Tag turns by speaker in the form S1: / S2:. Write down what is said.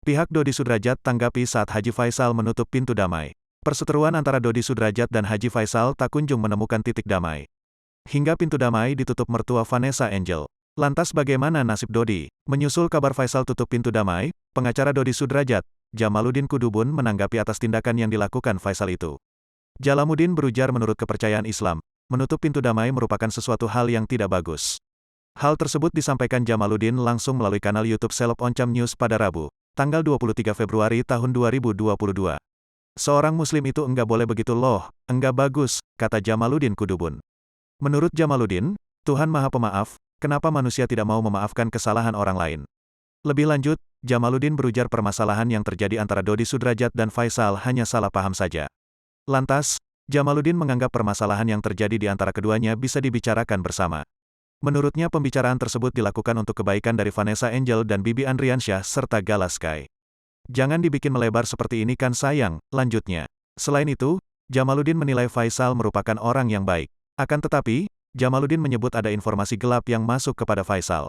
S1: Pihak Dodi Sudrajat tanggapi saat Haji Faisal menutup pintu damai. Perseteruan antara Dodi Sudrajat dan Haji Faisal tak kunjung menemukan titik damai. Hingga pintu damai ditutup mertua Vanessa Angel. Lantas bagaimana nasib Dodi? Menyusul kabar Faisal tutup pintu damai, pengacara Dodi Sudrajat, Jamaluddin Kudubun menanggapi atas tindakan yang dilakukan Faisal itu. Jalaluddin berujar menurut kepercayaan Islam, menutup pintu damai merupakan sesuatu hal yang tidak bagus. Hal tersebut disampaikan Jamaluddin langsung melalui kanal YouTube Seleb Oncam News pada Rabu, tanggal 23 Februari tahun 2022. Seorang muslim itu enggak boleh begitu loh, enggak bagus, kata Jamaluddin Kudubun. Menurut Jamaluddin, Tuhan Maha Pemaaf, kenapa manusia tidak mau memaafkan kesalahan orang lain? Lebih lanjut, Jamaluddin berujar permasalahan yang terjadi antara Dodi Sudrajat dan Faisal hanya salah paham saja. Lantas, Jamaluddin menganggap permasalahan yang terjadi di antara keduanya bisa dibicarakan bersama. Menurutnya pembicaraan tersebut dilakukan untuk kebaikan dari Vanessa Angel dan Bibi Andriansyah serta Gala Sky. Jangan dibikin melebar seperti ini kan sayang, lanjutnya. Selain itu, Jamaluddin menilai Faisal merupakan orang yang baik. Akan tetapi, Jamaluddin menyebut ada informasi gelap yang masuk kepada Faisal.